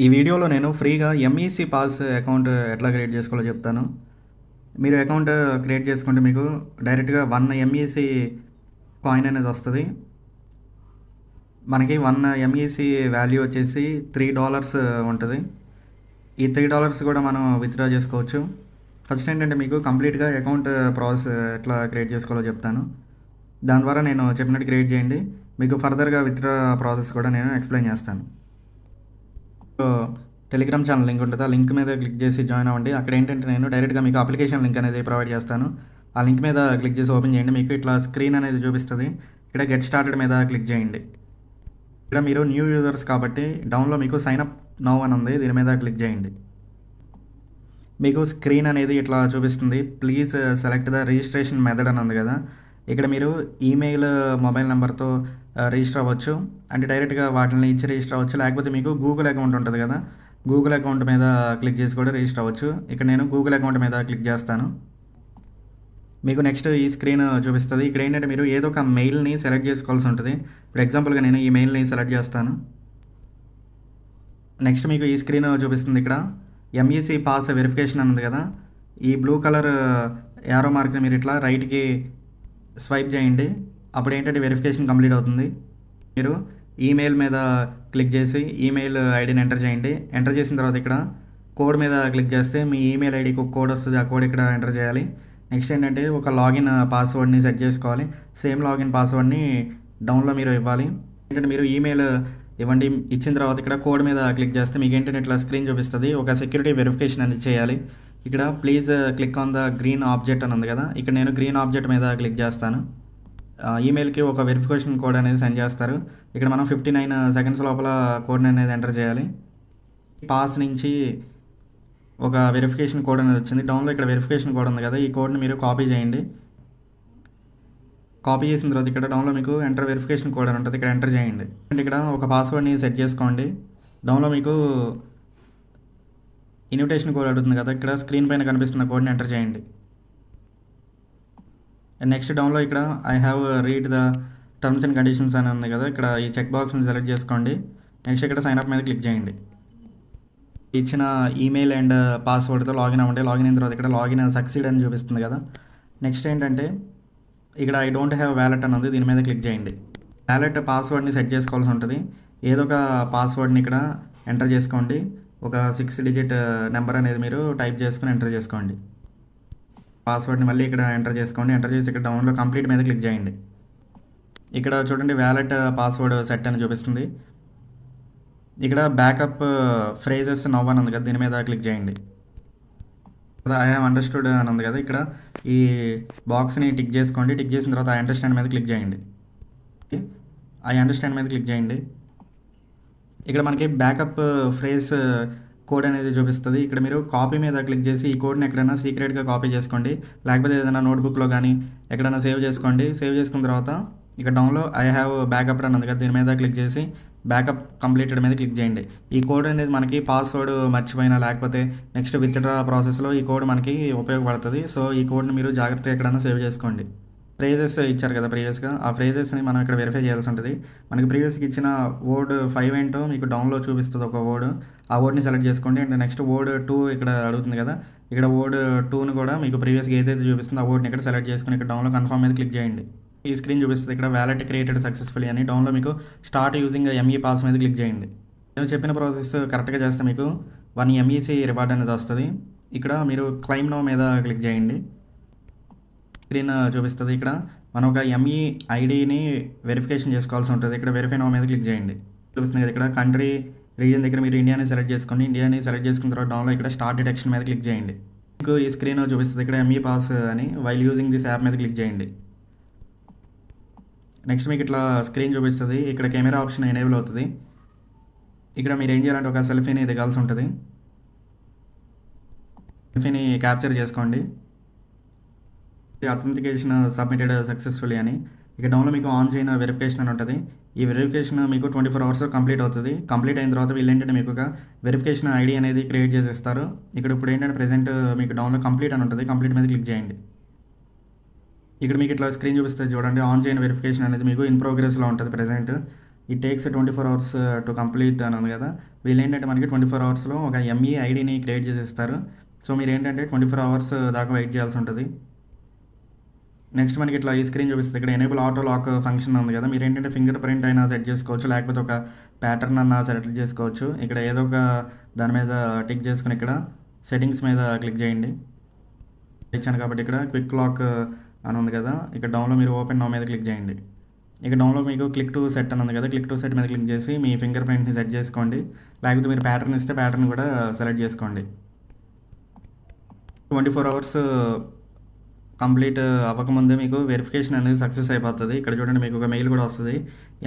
ఈ వీడియోలో నేను ఫ్రీగా ఎంఈసీ పాస్ అకౌంట్ ఎట్లా క్రియేట్ చేసుకోవాలో చెప్తాను. మీరు అకౌంట్ క్రియేట్ చేసుకుంటే మీకు డైరెక్ట్‌గా 1 ఎంఈసీ కాయిన్ అనేది వస్తది. మనకి 1 ఎంఈసీ వాల్యూ వచ్చేసి $3 ఉంటది. ఈ $3 కూడా మనం విత్‌డ్రా చేసుకోవచ్చు. ఫస్ట్ ఏంటంటే మీకు కంప్లీట్‌గా అకౌంట్ ప్రాసెస్ ఎట్లా క్రియేట్ చేసుకోవాలో చెప్తాను. దాని ద్వారా నేను చెప్పినట్టు క్రియేట్ చేయండి. మీకు ఫర్దర్‌గా విత్‌డ్రా ప్రాసెస్ కూడా నేను ఎక్స్‌ప్లెయిన్ చేస్తాను. సో, టెలిగ్రామ్ ఛానల్ లింక్ ఉంటది. ఆ లింక్ మీద క్లిక్ చేసి జాయిన్ అవ్వండి. అక్కడ ఏంటంటే నేను డైరెక్ట్‌గా మీకు అప్లికేషన్ లింక్ అనేది ప్రొవైడ్ చేస్తాను. ఆ లింక్ మీద క్లిక్ చేసి ఓపెన్ చేయండి. మీకు ఇట్లా స్క్రీన్ అనేది చూపిస్తది. ఇక్కడ గెట్ స్టార్టెడ్ మీద క్లిక్ చేయండి. ఇక్కడ మీరు న్యూ యూజర్స్ కాబట్టి డౌన్‌లో మీకు సైన్ అప్ నౌ అని ఉంది. దీని మీద క్లిక్ చేయండి. మీకు స్క్రీన్ అనేది ఇట్లా చూపిస్తుంది. Please select the registration method అని ఉంది కదా! ఇక్కడ మీరు ఈమెయిల్, మొబైల్ నంబర్‌తో రిజిస్టర్ అవ్వచ్చు. అంటే డైరెక్ట్‌గా వాటిని ఇచ్చి రిజిస్టర్ అవ్వచ్చు. లేకపోతే మీకు గూగుల్ అకౌంట్ ఉంటది కదా! గూగుల్ అకౌంట్ మీద క్లిక్ చేసి కూడా రిజిస్టర్ అవ్వచ్చు. ఇక్కడ నేను గూగుల్ అకౌంట్ మీద క్లిక్ చేస్తాను. మీకు నెక్స్ట్ ఈ స్క్రీన్ చూపిస్తది. ఇక్కడ ఏంటంటే మీరు ఏదో ఒక మెయిల్‌ని సెలెక్ట్ చేసుకోవాల్సి ఉంటది. ఇప్పుడు ఎగ్జాంపుల్‌గా నేను ఈ మెయిల్‌ని సెలెక్ట్ చేస్తాను. నెక్స్ట్ మీకు ఈ స్క్రీన్ చూపిస్తుంది ఇక్కడ. ఎంఈసీ పాస్ వెరిఫికేషన్ అని ఉంది కదా! ఈ బ్లూ కలర్ యారో మార్క్‌ని మీరు ఇట్లా రైట్‌కి స్వైప్ చేయండి. అప్పుడు ఏంటంటే వెరిఫికేషన్ కంప్లీట్ అవుతుంది. మీరు ఈమెయిల్ మీద క్లిక్ చేసి ఈమెయిల్ ఐడీని ఎంటర్ చేయండి. ఎంటర్ చేసిన తర్వాత ఇక్కడ కోడ్ మీద క్లిక్ చేస్తే మీ ఈమెయిల్ ఐడీకి ఒక కోడ్ వస్తది. ఆ కోడ్ ఇక్కడ ఎంటర్ చేయాలి. నెక్స్ట్ ఏంటంటే ఒక లాగిన్ పాస్వర్డ్‌ని సెట్ చేసుకోవాలి. సేమ్ లాగిన్ పాస్వర్డ్‌ని డౌన్‌లో మీరు ఇవ్వాలి. ఏంటంటే మీరు ఈమెయిల్ ఇవ్వండి. ఇచ్చిన తర్వాత ఇక్కడ కోడ్ మీద క్లిక్ చేస్తే మీకు ఏంటంటే ఇట్లా స్క్రీన్ చూపిస్తది. ఒక సెక్యూరిటీ వెరిఫికేషన్ అనేది చేయాలి. ఇక్కడ please click on the green object అని ఉంది కదా! ఇక్కడ నేను గ్రీన్ ఆబ్జెక్ట్ మీద క్లిక్ చేస్తాను. ఈమెయిల్‌కి ఒక వెరిఫికేషన్ కోడ్ అనేది సెండ్ చేస్తారు. ఇక్కడ మనం 59 సెకండ్స్ లోపల కోడ్‌ని అనేది ఎంటర్ చేయాలి. పాస్ నుంచి ఒక వెరిఫికేషన్ కోడ్ అనేది వచ్చింది. డౌన్‌లో ఇక్కడ వెరిఫికేషన్ కోడ్ ఉంది కదా! ఈ కోడ్‌ని మీరు కాపీ చేయండి. కాపీ చేసిన తర్వాత ఇక్కడ డౌన్‌లో మీకు ఎంటర్ వెరిఫికేషన్ కోడ్ అని ఉంటది. ఇక్కడ ఎంటర్ చేయండి. ఇక్కడ ఒక పాస్వర్డ్‌ని సెట్ చేసుకోండి. డౌన్‌లో మీకు ఇన్విటేషన్ కోడ్ అడుగుతుంది కదా! ఇక్కడ స్క్రీన్ పైన కనిపిస్తున్న కోడ్‌ని ఎంటర్ చేయండి. నెక్స్ట్ డౌన్‌లో ఇక్కడ I have read the terms and conditions అని ఉంది కదా! ఇక్కడ ఈ చెక్ బాక్స్‌ని సెలెక్ట్ చేసుకోండి. నెక్స్ట్ ఇక్కడ సైన్ అప్ మీద క్లిక్ చేయండి. ఇచ్చిన ఈమెయిల్ అండ్ పాస్వర్డ్‌తో లాగిన్ అవ్వండి. లాగిన్ అయిన తర్వాత ఇక్కడ లాగిన్ సక్సీడ్ అని చూపిస్తుంది కదా! నెక్స్ట్ ఏంటంటే ఇక్కడ ఐ డోంట్ హ్యావ్ వాలెట్ అని ఉంది. దీని మీద క్లిక్ చేయండి. వాలెట్ పాస్వర్డ్‌ని సెట్ చేసుకోవాల్సి ఉంటది. ఏదో ఒక పాస్వర్డ్‌ని ఇక్కడ ఎంటర్ చేసుకోండి. ఒక 6 డిజిట్ నెంబర్ అనేది మీరు టైప్ చేసుకొని ఎంటర్ చేసుకోండి. పాస్వర్డ్‌ని మళ్ళీ ఇక్కడ ఎంటర్ చేసుకోండి. ఎంటర్ చేసి ఇక్కడ డౌన్‌లో కంప్లీట్ మీద క్లిక్ చేయండి. ఇక్కడ చూడండి వాలెట్ పాస్వర్డ్ సెట్ అని చూపిస్తుంది. ఇక్కడ బ్యాకప్ ఫ్రేజెస్ నౌ అని ఉంది కదా! దీని మీద క్లిక్ చేయండి. ఐ హావ్ అండర్‌స్టూడ్ అని ఉంది కదా! ఇక్కడ ఈ బాక్స్‌ని టిక్ చేసుకోండి. టిక్ చేసిన తర్వాత ఐ అండర్‌స్టాండ్ మీద క్లిక్ చేయండి. ఐ అండర్‌స్టాండ్ మీద క్లిక్ చేయండి. ఇక్కడ మనకి బ్యాకప్ ఫ్రేజ్ కోడ్ అనేది చూపిస్తది. ఇక్కడ మీరు కాపీ మీద క్లిక్ చేసి ఈ కోడ్‌ని ఎక్కడైనా సీక్రెట్‌గా కాపీ చేసుకోండి. లేకపోతే ఏదైనా నోట్‌బుక్‌లో గానీ ఎక్కడైనా సేవ్ చేసుకోండి. సేవ్ చేసుకున్న తర్వాత ఇక్కడ డౌన్‌లో ఐ హావ్ బ్యాకప్డ్ అని ఉంది కదా! దీని మీద క్లిక్ చేసి బ్యాకప్ కంప్లీటెడ్ మీద క్లిక్ చేయండి. ఈ కోడ్ అనేది మనకి పాస్వర్డ్ మర్చిపోయినా లేకపోతే నెక్స్ట్ విత్‌డ్రా ప్రాసెస్‌లో ఈ కోడ్ మనకి ఉపయోగపడుతది. సో, ఈ కోడ్‌ని మీరు జాగ్రత్తగా ఎక్కడైనా సేవ్ చేసుకోండి. ఫ్రేజెస్ ఇచ్చారు కదా ప్రీవియస్‌గా. ఆ ఫ్రేజెస్‌ని మనం ఇక్కడ వెరిఫై చేయాల్సి ఉంటది. మనకి ప్రీవియస్‌గా ఇచ్చిన వర్డ్ 5 ఏంటో మీకు డౌన్‌లో చూపిస్తది ఒక వర్డ్. ఆ వర్డ్‌ని సెలెక్ట్ చేసుకోండి. అండ్ నెక్స్ట్ వర్డ్ 2 ఇక్కడ అడుగుతుంది కదా! ఇక్కడ వర్డ్ 2ని కూడా మీకు ప్రీవియస్‌గా ఏదైతే చూపిస్తుందో ఆ వర్డ్‌ని ఇక్కడ సెలెక్ట్ చేసుకొని ఇక్కడ డౌన్‌లో కన్ఫర్మ్ మీద క్లిక్ చేయండి. ఈ స్క్రీన్ చూపిస్తది ఇక్కడ వాలెట్ క్రియేటెడ్ సక్సెస్‌ఫుల్లీ అని. డౌన్‌లో మీకు స్టార్ట్ యూజింగ్ ఎంఈ పాస్ మీద క్లిక్ చేయండి. నేను చెప్పిన ప్రాసెస్ కరెక్ట్‌గా చేస్తే మీకు 1 ఎంఈసీ రివార్డ్ అనేది వస్తది. ఇక్కడ మీరు క్లెయిమ్ నౌ మీద క్లిక్ చేయండి. స్క్రీన్ చూపిస్తది ఇక్కడ. మనం ఒక ఎంఈ ఐడీని వెరిఫికేషన్ చేసుకోవాల్సి ఉంటది. ఇక్కడ వెరిఫై నౌ మీద క్లిక్ చేయండి. చూపిస్తుంది కదా ఇక్కడ కంట్రీ రీజియన్ దగ్గర మీరు ఇండియాని సెలెక్ట్ చేసుకోండి. ఇండియాని సెలెక్ట్ చేసుకున్న తర్వాత డౌన్‌లో ఇక్కడ స్టార్ట్ డిటెక్షన్ మీద క్లిక్ చేయండి. మీకు ఈ స్క్రీన్ చూపిస్తది ఇక్కడ ఎంఈ పాస్ అని. వైల్ యూజింగ్ దిస్ యాప్ మీద క్లిక్ చేయండి. నెక్స్ట్ మీకు ఇట్లా స్క్రీన్ చూపిస్తది. ఇక్కడ కెమెరా ఆప్షన్ ఎనేబుల్ అవుతది. ఇక్కడ మీరు ఏం చేయాలంటే ఒక సెల్ఫీని దిగాల్సి ఉంటది. సెల్ఫీని క్యాప్చర్ చేసుకోండి. అథెంటికేషన్ సబ్మిటెడ్ సక్సెస్‌ఫుల్లీ అని. ఇక డౌన్‌లో మీకు ఆన్ చేయన వెరిఫికేషన్ అని ఉంటది. ఈ వెరిఫికేషన్ మీకు 24 అవర్స్‌లో కంప్లీట్ అవుతది. కంప్లీట్ అయిన తర్వాత వీళ్ళేంటంటే మీకు ఒక వెరిఫికేషన్ ఐడీ అనేది క్రియేట్ చేసి ఇస్తారు. ఇక్కడ ఇప్పుడు ఏంటంటే ప్రెజెంట్ మీకు డౌన్‌లో కంప్లీట్ అని ఉంటది. కంప్లీట్ మీద క్లిక్ చేయండి. ఇక్కడ మీకు ఇట్లా స్క్రీన్ చూపిస్తది చూడండి. ఆన్ చేయని వెరిఫికేషన్ అనేది మీకు ఇన్ ప్రోగ్రెస్‌లో ఉంటది present. It takes 24 hours to complete అని ఉంది కదా. వీళ్ళు ఏంటంటే మనకి 24 అవర్స్లో ఒక ఎంఈ ఐడిని క్రియేట్ చేసి ఇస్తారు. సో మీరు ఏంటంటే 24 అవర్స్ దాకా వెయిట్ చేయాల్సి ఉంటుంది. నెక్స్ట్ మనకి ఇట్లా ఈ స్క్రీన్ చూపిస్తుంది. ఇక్కడ ఎనేబుల్ ఆటో లాక్ ఫంక్షన్ ఉంది కదా. మీరు ఏంటంటే ఫింగర్ ప్రింట్ అయినా సెట్ చేసుకోవచ్చు, లేకపోతే ఒక ప్యాటర్న్ అన్నా సెలెక్ట్ చేసుకోవచ్చు. ఇక్కడ ఏదో ఒక దాని మీద టిక్ చేసుకుని ఇక్కడ సెట్టింగ్స్ మీద క్లిక్ చేయండి. ఇచ్చాను కాబట్టి ఇక్కడ క్విక్ లాక్ అని ఉంది కదా. ఇక్కడ డౌన్లో మీరు ఓపెన్ నౌ మీద క్లిక్ చేయండి. ఇక్కడ డౌన్లో మీకు క్లిక్ టు సెట్ అని ఉంది కదా. క్లిక్ టు సెట్ మీద క్లిక్ చేసి మీ ఫింగర్ ప్రింట్ని సెట్ చేసుకోండి, లేకపోతే మీరు ప్యాటర్న్ ఇస్తే ప్యాటర్న్ కూడా సెలెక్ట్ చేసుకోండి. 24 అవర్స్ కంప్లీట్ అవ్వకముందే మీకు వెరిఫికేషన్ అనేది సక్సెస్ అయిపోతుంది. ఇక్కడ చూడండి మీకు ఒక మెయిల్ కూడా వస్తుంది,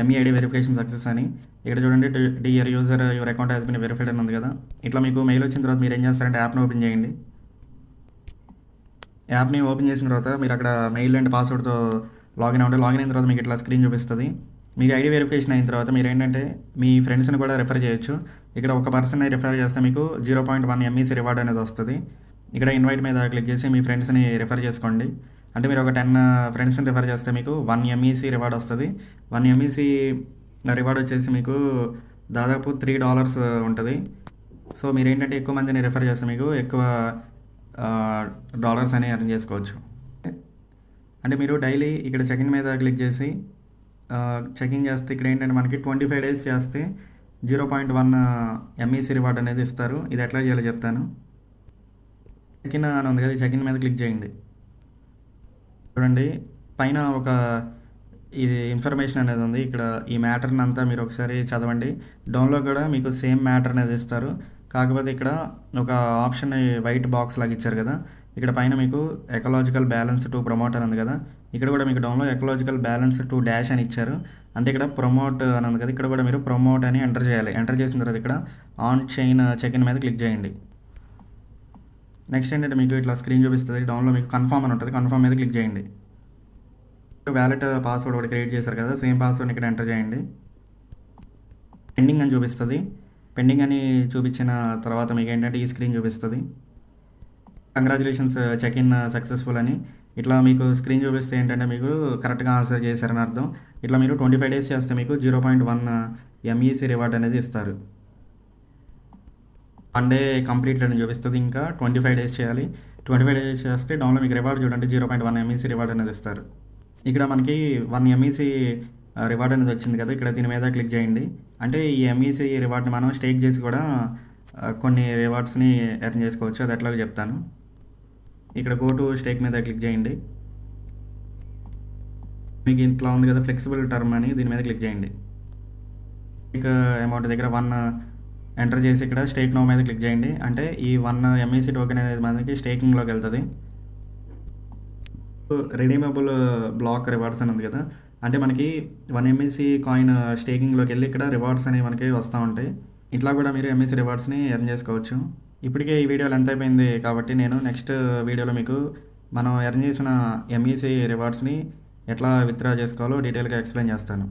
ఎంఈఐడి వెరిఫికేషన్ సక్సెస్ అని. ఇక్కడ చూడండి dear user your account has been verified అని ఉంది కదా. ఇట్లా మీకు మెయిల్ వచ్చిన తర్వాత మీరు ఏం చేస్తారంటే యాప్ని ఓపెన్ చేయండి. యాప్ని ఓపెన్ చేసిన తర్వాత మీరు అక్కడ మెయిల్ అండ్ పాస్వర్డ్తో లాగిన్ అవ్వండి. లాగిన్ అయిన తర్వాత మీకు ఇట్లా స్క్రీన్ చూపిస్తుంది. మీకు ఐడి వెరిఫికేషన్ అయిన తర్వాత మీరు ఏంటంటే మీ ఫ్రెండ్స్ని కూడా రెఫర్ చేయొచ్చు. ఇక్కడ ఒక పర్సన్ని రెఫర్ చేస్తే మీకు 0.1 ఎంఈసీ రివార్డ్ అనేది వస్తుంది. ఇక్కడ ఇన్వైట్ మీద క్లిక్ చేసి మీ ఫ్రెండ్స్ని రెఫర్ చేసుకోండి. అంటే మీరు ఒక 10 ఫ్రెండ్స్ని రెఫర్ చేస్తే మీకు 1 ఎంఈసీ రివార్డ్ వస్తుంది. 1 ఎంఈసీ రివార్డ్ వచ్చేసి మీకు దాదాపు $3 ఉంటుంది. సో మీరు ఏంటంటే ఎక్కువ మందిని రెఫర్ చేస్తే మీకు ఎక్కువ డాలర్స్ అని ఎర్న్ చేసుకోవచ్చు. అంటే మీరు డైలీ ఇక్కడ చెకింగ్ మీద క్లిక్ చేసి చెకింగ్ చేస్తే ఇక్కడ ఏంటంటే మనకి 25 డేస్ చేస్తే 0.1 ఎంఈసీ రివార్డ్ అనేది ఇస్తారు. ఇది ఎట్లా చేయాలో చెప్తాను. చెకిన్ అని ఉంది కదా, ఈ చెకిన్ మీద క్లిక్ చేయండి. చూడండి పైన ఒక ఇది ఇన్ఫర్మేషన్ అనేది ఉంది. ఇక్కడ ఈ మ్యాటర్ని అంతా మీరు ఒకసారి చదవండి. డౌన్లో కూడా మీకు సేమ్ మ్యాటర్ అనేది ఇస్తారు. కాకపోతే ఇక్కడ ఒక ఆప్షన్ వైట్ బాక్స్ లాగా ఇచ్చారు కదా. ఇక్కడ పైన మీకు ఎకలాజికల్ బ్యాలెన్స్ టు ప్రమోట్ అని ఉంది కదా. ఇక్కడ కూడా మీకు డౌన్లో ఎకలాజికల్ బ్యాలెన్స్ టు డాష్ అని ఇచ్చారు. అంటే ఇక్కడ ప్రమోట్ అని ఉంది కదా, ఇక్కడ కూడా మీరు ప్రమోట్ అని ఎంటర్ చేయాలి. ఎంటర్ చేసిన తర్వాత ఇక్కడ ఆన్ చైన్ చెకిన్ మీద క్లిక్ చేయండి. నెక్స్ట్ ఏంటంటే మీకు ఇట్లా స్క్రీన్ చూపిస్తుంది. డౌన్లో మీకు కన్ఫర్మ్ అని ఉంటుంది, కన్ఫర్మ్ మీద క్లిక్ చేయండి. వ్యాలెట్ పాస్వర్డ్ ఒకటి క్రియేట్ చేశారు కదా, సేమ్ పాస్వర్డ్ని ఇక్కడ ఎంటర్ చేయండి. పెండింగ్ అని చూపిస్తుంది. పెండింగ్ అని చూపించిన తర్వాత మీకు ఏంటంటే ఈ స్క్రీన్ చూపిస్తుంది, కంగ్రాచులేషన్స్ చెక్ ఇన్ సక్సెస్ఫుల్ అని. ఇట్లా మీకు స్క్రీన్ చూపిస్తే ఏంటంటే మీకు కరెక్ట్గా ఆన్సర్ చేశారని అర్థం. ఇట్లా మీరు 25 డేస్ చేస్తే మీకు 0.1 ఎంఈసీ రివార్డ్ అనేది ఇస్తారు. 1 డే కంప్లీట్ అని చూపిస్తుంది. ఇంకా 25 డేస్ చేయాలి. 25 డేస్ చేస్తే డౌన్లో మీకు రివార్డ్ చూడండి 0.1 ఎంఈసీ రివార్డ్ అనేది ఇస్తారు. ఇక్కడ మనకి 1 ఎంఈసీ రివార్డ్ అనేది వచ్చింది కదా, ఇక్కడ దీని మీద క్లిక్ చేయండి. అంటే ఈ ఎంఈసీ రివార్డ్ని మనం స్టేక్ చేసి కూడా కొన్ని రివార్డ్స్ని ఎర్న్ చేసుకోవచ్చు. అది ఎట్లాగో చెప్తాను. ఇక్కడ గో టు స్టేక్ మీద క్లిక్ చేయండి. మీకు ఇట్లా ఉంది కదా ఫ్లెక్సిబుల్ టర్మ్ అని, దీని మీద క్లిక్ చేయండి. ఇక అమౌంట్ దగ్గర 1 ఎంటర్ చేసి ఇక్కడ స్టేక్ నో మీద క్లిక్ చేయండి. అంటే ఈ 1 ఎంఈసీ టోకెన్ అనేది మనకి స్టేకింగ్లోకి వెళ్తుంది. రెడీమబుల్ బ్లాక్ రివార్డ్స్ అని ఉంది కదా, అంటే మనకి 1 ఎంఈసీ కాయిన్ స్టేకింగ్లోకి వెళ్ళి ఇక్కడ రివార్డ్స్ అనేవి మనకి వస్తూ ఉంటాయి. ఇట్లా కూడా మీరు ఎంఈసీ రివార్డ్స్ని ఎర్న్ చేసుకోవచ్చు. ఇప్పటికే ఈ వీడియోలో ఎంత అయిపోయింది కాబట్టి నేను నెక్స్ట్ వీడియోలో మీకు మనం ఎర్న్ చేసిన ఎంఈసీ రివార్డ్స్ని ఎట్లా విత్డ్రా చేసుకోవాలో డీటెయిల్గా ఎక్స్ప్లెయిన్ చేస్తాను.